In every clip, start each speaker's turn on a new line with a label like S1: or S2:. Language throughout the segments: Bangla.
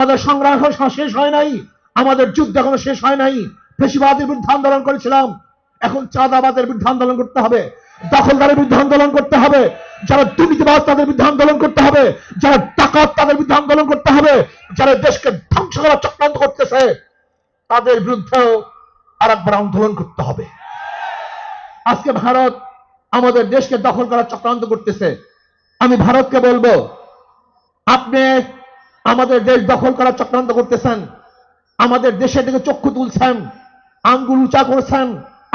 S1: আমাদের সংগ্রাম এখন শেষ হয় নাই, আমাদের যুদ্ধ এখনো শেষ হয় নাই। ফেসিবাদের বিরুদ্ধে আন্দোলন করেছিলাম, এখন চাঁদাবাদের বিরুদ্ধে আন্দোলন করতে হবে, দখলদারের বিরুদ্ধে আন্দোলন করতে হবে, যারা দুর্নীতিবাজ তাদের বিরুদ্ধে আন্দোলন করতে হবে, যারা ডাকাত তাদের বিরুদ্ধে আন্দোলন করতে হবে, যারা দেশকে ধ্বংস করার চক্রান্ত করতেছে তাদের বিরুদ্ধেও আরেকবার আন্দোলন করতে হবে। আজকে ভারত আমাদের দেশকে দখল করার চক্রান্ত করতেছে। আমি ভারতকে বলবো, আপনি আমাদের দেশ দখল করার চক্রান্ত করতেছেন, আমাদের দেশের দিকে চক্ষু তুলছেন, আঙ্গুল উঁচা করছেন।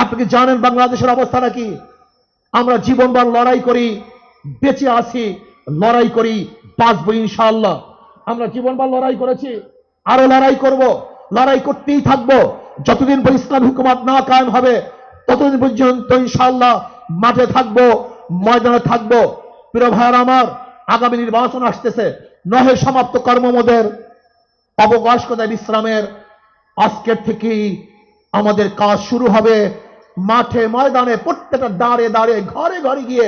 S1: আপনি কি জানেন বাংলাদেশের অবস্থাটা কি? আমরা জীবনভর লড়াই করি, বেঁচে আছি, লড়াই করি, বাঁচবো ইনশাআল্লাহ। আমরা জীবনভর লড়াই করেছি, আরো লড়াই করব, লড়াই করতেই থাকবো। যতদিন পর ইসলামী হুকুমত না কায়েম হবে ততদিন পর্যন্ত ইনশাআল্লাহ মাঠে থাকবো, ময়দানে থাকবো। প্রিয় ভাইয়েরা আমার, আগামী নির্বাচন আসতেছে, নহে সমাপ্ত কর্মমোদের অবকাশকতা বিশ্রামের আজকের থেকেই আমাদের কাজ শুরু হবে। মাঠে ময়দানে প্রত্যেকটা দাঁড়ে দাঁড়ে ঘরে ঘরে গিয়ে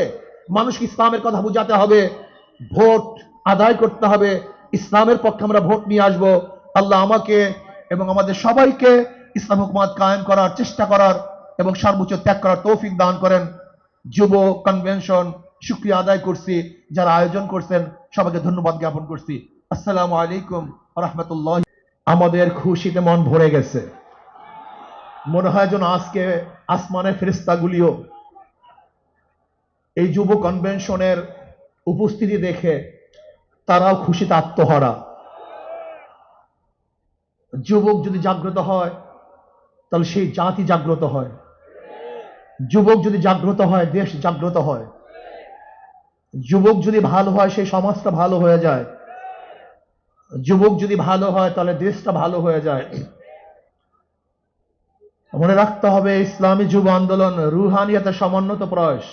S1: মানুষকে ইসলামের কথা বুঝাতে হবে, ভোট আদায় করতে হবে, ইসলামের পক্ষে আমরা ভোট নিয়ে আসব। আল্লাহ আমাকে এবং আমাদের সবাইকে ইসলাম হুকুমত কায়েম করার চেষ্টা করার এবং সর্বোচ্চ ত্যাগ করার তৌফিক দান করেন। যুব কনভেনশন শুকরিয়া আদায় করছি, যারা আয়োজন করছেন সবাইকে ধন্যবাদ জ্ঞাপন করছি। আসসালামু আলাইকুম ওয়া রাহমাতুল্লাহ। আমাদের খুশিতে মন ভরে গেছে, মনে হয় যেন আজকে আসমানের ফেরেশতাগুলিও এই যুব কনভেনশনের উপস্থিতি দেখে তারাও খুশিতে আত্মহারা। যুবক যদি জাগ্রত হয় তাহলে সেই জাতি জাগ্রত হয়, যুবক যদি জাগ্রত হয় দেশ জাগ্রত হয়, যুবক যদি ভালো হয় সেই সমাজটা ভালো হয়ে যায়, যুবক যদি ভালো হয় তাহলে দেশটা ভালো হয়ে যায়। মনে রাখতে হবে, ইসলামী যুব আন্দোলন রুহানিয়াতের সমন্বিত প্রয়াস,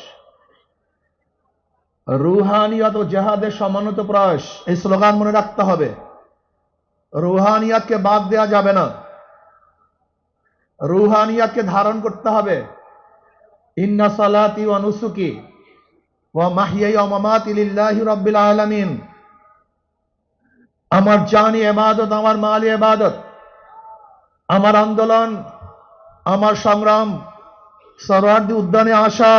S1: রুহানিয়াত ও জেহাদের সমন্বিত প্রয়াস, এই স্লোগান মনে রাখতে হবে। রুহানিয়াতকে বাদ দেওয়া যাবে না, রুহানিয়াতকে ধারণ করতে হবে। ইন্না সালাতি ওয়া নুসুকি ওয়া মাহইয়ায়া ওয়া মামাতি লিল্লাহি রাব্বিল আলামিন। আমার জানি ইবাদত, আমার মালি ইবাদত, আমার আন্দোলন, আমার সংগ্রাম, সরওয়ার্দী উদ্যানে আসা,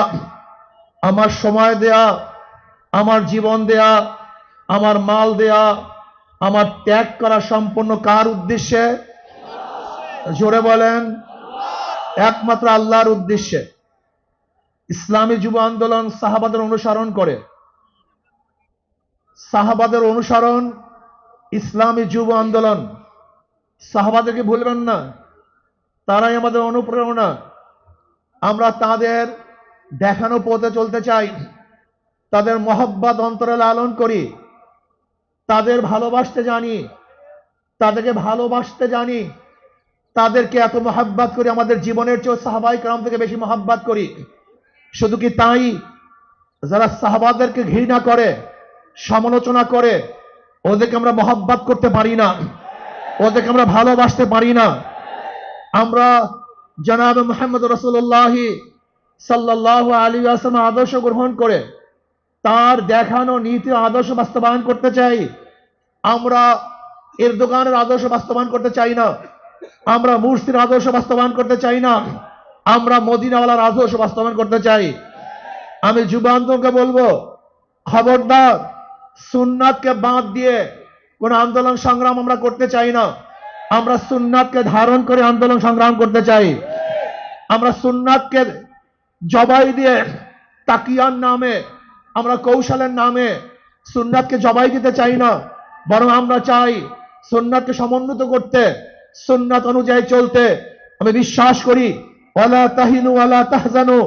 S1: আমার সময় দেয়া, আমার জীবন দেয়া, আমার মাল দেয়া, আমার ত্যাগ করা সম্পূর্ণ কার উদ্দেশ্যে? জোরে বলেন, একমাত্র আল্লাহর উদ্দেশ্যে। ইসলামী যুব আন্দোলন সাহাবাদের অনুসরণ করে, সাহাবাদের অনুসরণ ইসলামী যুব আন্দোলন। সাহাবাদেরকে ভুলবেন না, তারাই আমাদের অনুপ্রেরণা। আমরা তাদের দেখানো পথে চলতে চাই, তাদের মহব্বত অন্তরে লালন করি, তাদের ভালোবাসতে জানি, তাদেরকে ভালোবাসতে জানি, তাদেরকে এত মহব্বত করি আমাদের জীবনের চেয়ে সাহাবায়ে কেরাম থেকে বেশি মহব্বত করি। শুধু কি তাই, যারা সাহাবাদেরকে ঘৃণা করে, সমালোচনা করে, ওদেরকে আমরা মহব্বত করতে পারি না, ওদেরকে আমরা ভালোবাসতে পারি না। আমরা জনাব মুহাম্মদ রাসূলুল্লাহ সাল্লাল্লাহু আলাইহি ওয়াসাল্লাম আদর্শ গ্রহণ করে তার দেখানো নীতি আদর্শ বাস্তবায়ন করতে চাই। আমরা এরদোগানের আদর্শ বাস্তবায়ন করতে চাই না, আমরা মুরসির আদর্শ বাস্তবায়ন করতে চাই না, আমরা মদিনাওয়ালার আদর্শ বাস্তবায়ন করতে চাই। আমি যুব আন্দোলনকে বলবো, খবরদার, সুন্নাতকে বাদ দিয়ে কোন আন্দোলন সংগ্রাম আমরা করতে চাই না। আমরা সুন্নাতকে ধারণ করে আন্দোলন সংগ্রাম করতে চাই। আমরা সুন্নাতকে জবাই দিয়ে তাকিয়ার নামে, আমরা কৌশলের নামে সুন্নাতকে জবাই দিতে চাই না, বরং আমরা চাই সুন্নাতকে সমন্বিত করতে, সুন্নাত অনুযায়ী চলতে। আমি বিশ্বাস করি, ওয়ালা তাহিনু ওয়ালা তাহজানু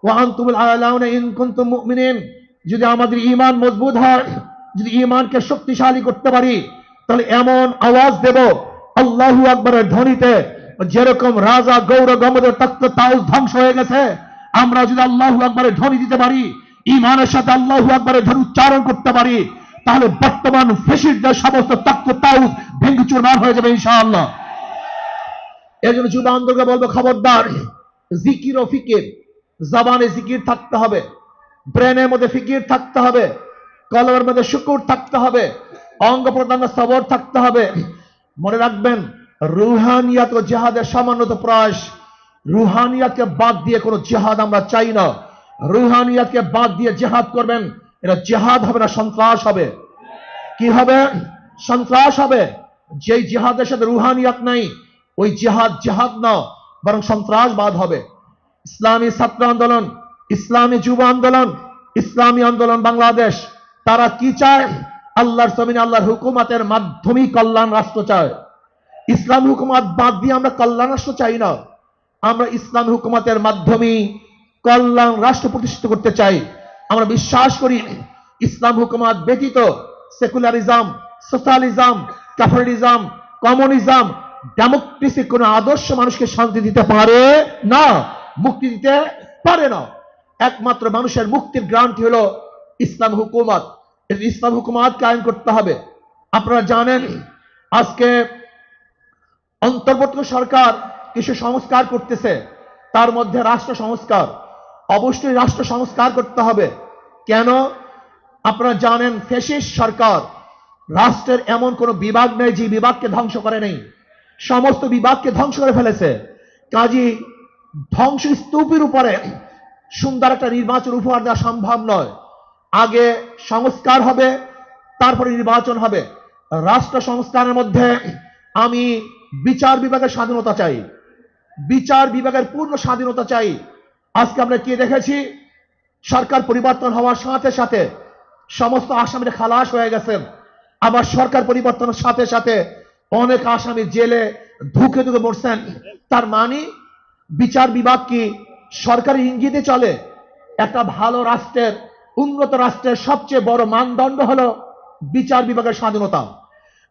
S1: ওয়া আনতুমুল আ'লাউনা ইন কুনতুম মুমিনিন। যদি আমাদের ঈমান মজবুত হয়, যদি ঈমানকে শক্তিশালী করতে পারি, তাহলে এমন আওয়াজ দেব আল্লাহু আকবারের ধ্বনিতে, যেরকম রাজা গৌর গমদের তখ্ত তাউস ধ্বংস হয়ে গেছে, আমরা যদি আল্লাহু আকবারের ধ্বনি দিতে পারি, ঈমানের সাথে আল্লাহু আকবারের ধ্বনি উচ্চারণ করতে পারি, তাহলে বর্তমান ফ্যাসিস্টদের সমস্ত তখ্ত তাউস ভেঙে চুরমার হয়ে যাবে ইনশাআল্লাহ। এর জন্য যুব আন্দোলনকে বলবো, খবরদার, জিকির ও ফিকির, জবানে জিকির থাকতে হবে, ব্রেনের মধ্যে ফিকির থাকতে হবে, কলমের মধ্যে শুকুর থাকতে হবে, অঙ্গ প্রত্যঙ্গ সবর থাকতে হবে, মনে রাখবেন, রুহানিয়াত ও জিহাদের সমন্বিত প্রয়াস। রুহানিয়াতকে বাদ দিয়ে কোনো জিহাদ আমরা চাই না। রুহানিয়াতকে বাদ দিয়ে জিহাদ করবেন, এটা জিহাদ হবে না, সন্ত্রাস হবে। কি হবে? সন্ত্রাস হবে। যেই জিহাদের সাথে রুহানিয়াত নাই, ওই জিহাদ জিহাদ না, বরং সন্ত্রাসবাদ হবে। ইসলামী ছাত্র আন্দোলন, ইসলামী যুব আন্দোলন, ইসলামী আন্দোলন বাংলাদেশ, তারা কি চায়? আল্লাহর জমিনে আল্লাহর হুকুমতের মাধ্যমেই কল্যাণ রাষ্ট্র চায়। ইসলাম হুকুমত বাদ দিয়ে আমরা কল্যাণ রাষ্ট্র চাই না। আমরা ইসলাম হুকুমতের মাধ্যমেই কল্যাণ রাষ্ট্র প্রতিষ্ঠিত করতে চাই। আমরা বিশ্বাস করি ইসলাম হুকুমত ব্যতীত secularism, socialism, capitalism, communism, democracy কোন আদর্শ মানুষকে শান্তি দিতে পারে না, মুক্তি দিতে পারে না। একমাত্র মানুষের মুক্তির গ্যারান্টি হলো ইসলাম হুকুমত। ইসলাম হুকুমত কায়েম করতে হবে। আপনারা জানেন আজকে অন্তর্বর্তী সরকার কিছু সংস্কার করতেছে, তার মধ্যে রাষ্ট্র সংস্কার। অবশ্যই রাষ্ট্র সংস্কার করতে হবে। কেন? আপনারা জানেন ফ্যাসিস্ট সরকার, রাষ্ট্রের এমন কোন বিভাগ নেই যে বিভাগকে ধ্বংস করে নেই, সমস্ত বিভাগকে ধ্বংস করে ফেলেছে। কাজী ধ্বংস স্তূপের উপরে সুন্দর একটা নির্বাচন উপহার দেওয়া সম্ভব নয়। আগে সংস্কার হবে, তারপরে নির্বাচন হবে। রাষ্ট্র সংস্কারের মধ্যে আমি বিচার বিভাগের স্বাধীনতা চাই, বিচার বিভাগের পূর্ণ স্বাধীনতা চাই। আজকে আমরা কি দেখেছি? সরকার পরিবর্তন হওয়ার সাথে সাথে সমস্ত আসামিরা খালাস হয়ে গেছেন। আবার সরকার পরিবর্তনের সাথে সাথে অনেক আসামি জেলে ধুকে ধুকে মরছেন। তার মানে বিচার বিভাগ কি সরকারি ইঙ্গিতে চলে? একটা ভালো রাষ্ট্রের, উন্নত রাষ্ট্রের সবচেয়ে বড় মানদণ্ড হলো বিচার বিভাগের স্বাধীনতা।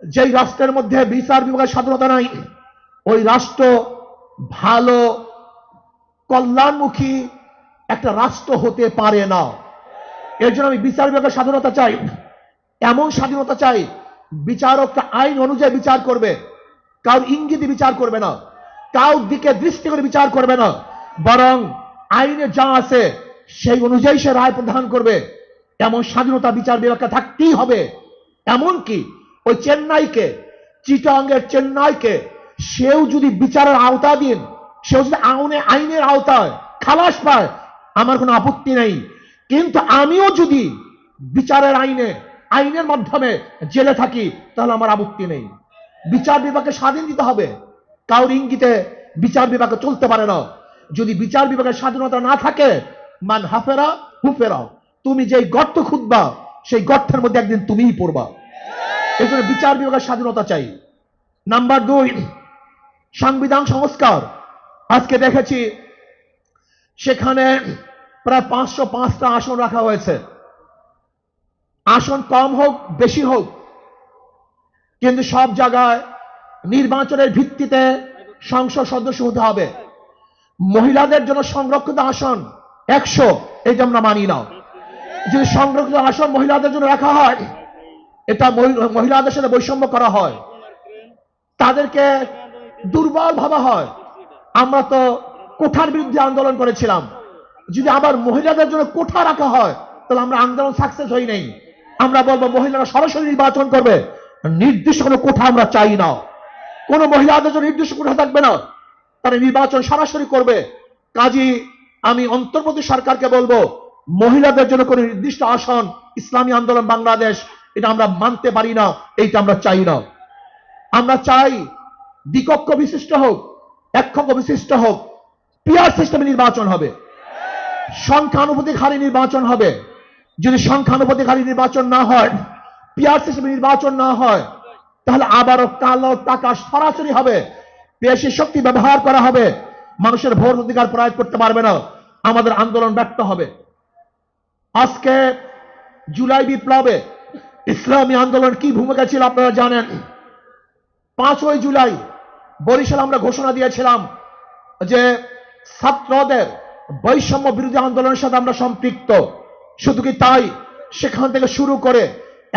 S1: যেই রাষ্ট্রের মধ্যে বিচার বিভাগের স্বাধীনতা নাই, ওই রাষ্ট্র ভালো কল্যাণমুখী একটা রাষ্ট্র হতে পারে না। এর জন্য আমি বিচার বিভাগের স্বাধীনতা চাই। এমন স্বাধীনতা চাই, বিচারকটা আইন অনুযায়ী বিচার করবে, কারোর ইঙ্গিতে বিচার করবে না, কারোর দিকে দৃষ্টি করে বিচার করবে না, বরং আইনে যা আছে সেই অনুযায়ী সে রায় প্রদান করবে। এমন স্বাধীনতা বিচার বিভাগকে থাকতেই হবে। এমনকি ওই চেন্নাইকে, চিটাঙ্গের চেন্নাইকে, সেও যদি বিচারের আওতাধীন, সেও যদি আইনের আওতায় খালাস পায়, আমার কোনো আপত্তি নেই। কিন্তু আমিও যদি বিচারের আইনের মাধ্যমে জেলে থাকি, তাহলে আমার আপত্তি নেই। বিচার বিভাগকে স্বাধীন দিতে হবে। কারোর ইঙ্গিতে বিচার বিভাগ চলতে পারে না। যদি বিচার বিভাগের স্বাধীনতা না থাকে, মান হাফেরা হুফেরা, তুমি যেই গর্ত খুঁজবা সেই গর্তের মধ্যে একদিন তুমিই পড়বা। এই জন্য বিচার বিভাগের স্বাধীনতা চাই। নাম্বার 2, সংবিধান সংস্কার। আজকে দেখেছি সেখানে প্রায় 505টা আসন রাখা হয়েছে। আসন কম হোক বেশি হোক, কিন্তু সব জায়গায় নির্বাচনের ভিত্তিতে সংসদ সদস্য হতে হবে। মহিলাদের জন্য সংরক্ষিত আসন 100, এটা আমরা মানি না। যদি সংরক্ষিত আসন মহিলাদের জন্য রাখা হয়, এটা মহিলাদের সাথে বৈষম্য করা হয়, তাদেরকে দুর্বল ভাবা হয়। আমরা তো কোঠার বিরুদ্ধে আন্দোলন করেছিলাম। যদি আবার মহিলাদের জন্য কোঠা রাখা হয়, তাহলে আমরা আন্দোলন সাকসেস হই নাই। আমরা বলবো মহিলারা সরাসরি নির্বাচন করবে, নির্দিষ্ট কোনো কোঠা আমরা চাই না। কোন মহিলাদের জন্য নির্দিষ্ট কোঠা থাকবে না, তারা নির্বাচন সরাসরি করবে। কাজী আমি অন্তর্বর্তী সরকারকে বলবো, মহিলাদের জন্য কোন নির্দিষ্ট আসন ইসলামী আন্দোলন বাংলাদেশ এটা আমরা মানতে পারি না, এইটা আমরা চাই না। আমরা চাই দ্বিকক্ষ বিশিষ্ট হোক, এককক্ষ বিশিষ্ট হোক, পিয়ার সিস্টেমে নির্বাচন হবে, সংখ্যানুপাতিক হারে নির্বাচন হবে। যদি সংখ্যানুপাতিক হারে নির্বাচন না হয়, পিয়ার সিস্টেমে নির্বাচন না হয়, তাহলে আবারও কালো টাকা সরাসরি হবে, পেশি শক্তি ব্যবহার করা হবে, মানুষের ভোট অধিকার প্রয়োগ করতে পারবে না, আমাদের আন্দোলন ব্যর্থ হবে। আজকে জুলাই বিপ্লবে ইসলামী আন্দোলন কি ভূমিকা ছিল আপনারা জানেন। 5ই জুলাই বরিশাল আমরা ঘোষণা দিয়েছিলাম যে ছাত্রদের বৈষম্য বিরোধী আন্দোলনের সাথে আমরা সম্পৃক্ত। শুধু কি তাই, সেখান থেকে শুরু করে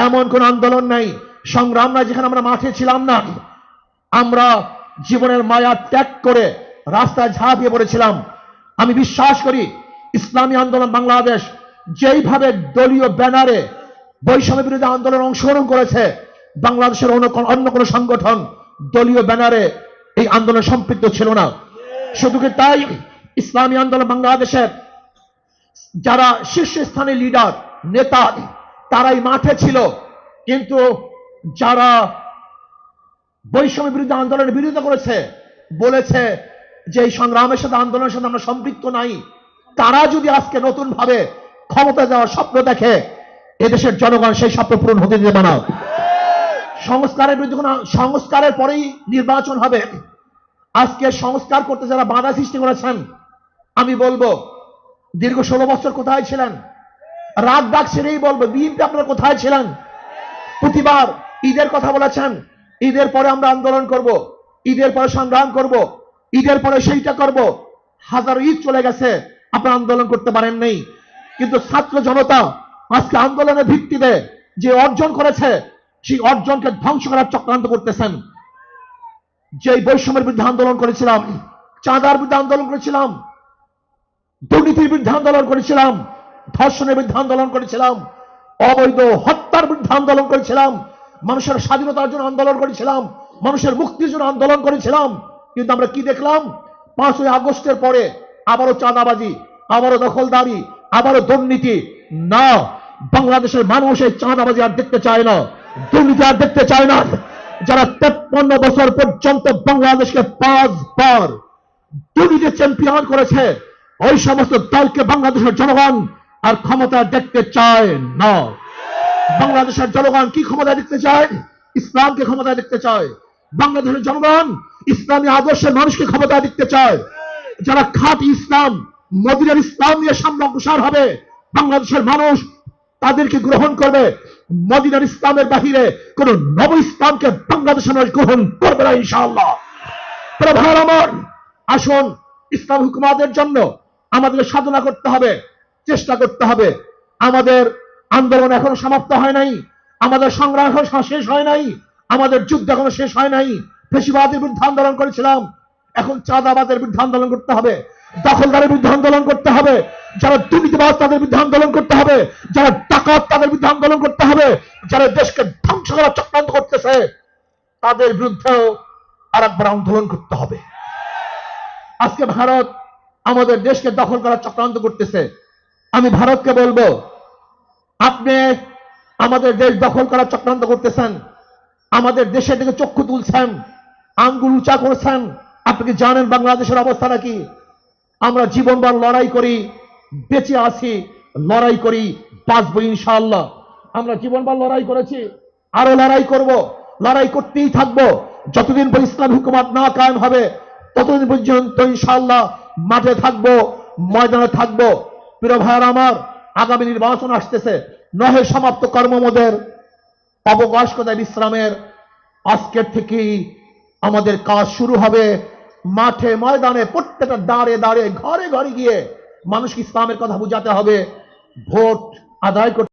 S1: এমন কোন আন্দোলন নাই, সংগ্রাম নাই যেখানে আমরা মাঠে ছিলাম না। আমরা জীবনের মায়া ত্যাগ করে রাস্তায় ঝাঁপিয়ে পড়েছিলাম। আমি বিশ্বাস করি ইসলামী আন্দোলন বাংলাদেশ যেইভাবে দলীয় ব্যানারে বৈষম্য বিরোধী আন্দোলন অংশগ্রহণ করেছে, বাংলাদেশের অন্য কোন সংগঠন দলীয় ব্যানারে এই আন্দোলন সম্পৃক্ত ছিল না। শুধু কি তাই, ইসলামী আন্দোলন বাংলাদেশের যারা শীর্ষস্থানীয় লিডার নেতা তারাই মাঠে ছিল, কিন্তু যারা বৈষম্য বিরুদ্ধে আন্দোলনের বিরোধিতা করেছে, বলেছে যে এই সংগ্রামের সাথে আন্দোলনের সাথে আমরা সম্পৃক্ত নাই, তারা যদি আজকে নতুন ভাবে ক্ষমতা যাওয়ার স্বপ্ন দেখে, এদেশের জনগণ সেই স্বপ্ন পূরণ হতে দেবে না। সংস্কারের বিরুদ্ধে কোনো সংস্কারের পরেই নির্বাচন হবে। আজকে সংস্কার করতে যারা বাধা সৃষ্টি করেছেন, আমি বলবো দীর্ঘ 16 বছর কোথায় ছিলেন? রাগ ডাক সেরেই বলবো, বিএনপি আপনারা কোথায় ছিলেন? প্রতিবার ঈদের কথা বলেছেন, ঈদের পরে আমরা আন্দোলন করব, ঈদের পরে সংগ্রাম করব, ঈদের পরে সেইটা করব। হাজারো ঈদ চলে গেছে, আপনারা আন্দোলন করতে পারেন নাই। কিন্তু ছাত্র জনতা আজকে আন্দোলনের ভিত্তিতে যে অর্জন করেছে, সেই অর্জনকে ধ্বংস করার চক্রান্ত করতেছেন। যে বৈষম্যের বিরুদ্ধে আন্দোলন করেছিলাম, চাঁদার বিরুদ্ধে আন্দোলন করেছিলাম, দুর্নীতির বিরুদ্ধে আন্দোলন করেছিলাম, ধর্ষণের বিরুদ্ধে আন্দোলন করেছিলাম, অবৈধ হত্যার বিরুদ্ধে আন্দোলন করেছিলাম, মানুষের স্বাধীনতার জন্য আন্দোলন করেছিলাম, মানুষের মুক্তির জন্য আন্দোলন করেছিলাম। কিন্তু আমরা কি দেখলাম? 5ই আগস্টের পরে আবারও চাঁদাবাজি, আবারও দখলদারি, আবারও দুর্নীতি। না, বাংলাদেশের মানুষ এই চাঁদাবাজি আর দেখতে চায় না, দুর্নীতি আর দেখতে চায় না। যারা 53 বছর পর্যন্ত বাংলাদেশকে 5 বার দুর্নীতি চ্যাম্পিয়ন করেছে, ওই সমস্ত দলকে বাংলাদেশের জনগণ আর ক্ষমতা দেখতে চায় না। বাংলাদেশের জনগণ কি ক্ষমতা দেখতে চায়? ইসলামকে ক্ষমতা দেখতে চায়। বাংলাদেশের জনগণ ইসলামী আদর্শের মানুষকে ক্ষমতা দেখতে চায়। যারা খাঁটি ইসলাম, মদিনার ইসলাম নিয়ে সামনে অগ্রসর হবে, বাংলাদেশের মানুষ তাদেরকে গ্রহণ করবে। মদিনার ইসলামের বাহিরে কোন নব ইসলামকে বাংলাদেশের মানুষ গ্রহণ করবে না ইনশাআল্লাহ। ভাই আমার, আসুন ইসলাম হুকুমাতের জন্য আমাদের সাধনা করতে হবে, চেষ্টা করতে হবে। আমাদের আন্দোলন এখনো সমাপ্ত হয় নাই, আমাদের সংগ্রাম এখনো শেষ হয় নাই, আমাদের যুদ্ধ এখনো শেষ হয় নাই। ফ্যাসিবাদের বিরুদ্ধে আন্দোলন করেছিলাম, এখন চাঁদাবাদের বিরুদ্ধে আন্দোলন করতে হবে, দখলদারের বিরুদ্ধে আন্দোলন করতে হবে, যারা দুর্নীতিবাজ তাদের বিরুদ্ধে আন্দোলন করতে হবে, যারা ডাকাত তাদের বিরুদ্ধে আন্দোলন করতে হবে, যারা দেশকে ধ্বংস করার চক্রান্ত করতেছে তাদের বিরুদ্ধেও আরেকবার আন্দোলন করতে হবে। আজকে ভারত আমাদের দেশকে দখল করার চক্রান্ত করতেছে। আমি ভারতকে বলবো, আপনি আমাদের দেশ দখল করার চক্রান্ত করতেছেন, আমাদের দেশের দিকে চক্ষু তুলছেন, আঙ্গুল উঁচা করছেন। আপনি কি জানেন বাংলাদেশের অবস্থাটা কি? আমরা জীবনভর লড়াই করি, বেঁচে আছি, লড়াই করি, বাঁচবো ইনশাআল্লাহ। আমরা জীবনভর লড়াই করেছি, আরো লড়াই করব, লড়াই করতেই থাকবো। যতদিন পর্যন্ত ইসলাম হুকুমত না কায়েম হবে, ততদিন পর্যন্ত ইনশাআল্লাহ মাঠে থাকবো, ময়দানে থাকবো। প্রিয় ভাইয়ের আমার, আগামী নির্বাচন আসতেছে, নহে সমাপ্ত কর্মমোদের অবকাশ কোথায় বিশ্রামের। আজকের থেকেই আমাদের কাজ শুরু হবে। মাঠে ময়দানে প্রত্যেকটা দাঁড়ে দাঁড়ে ঘরে ঘরে গিয়ে মানুষকে ইসলামের কথা বুঝাতে হবে, ভোট আদায় করতে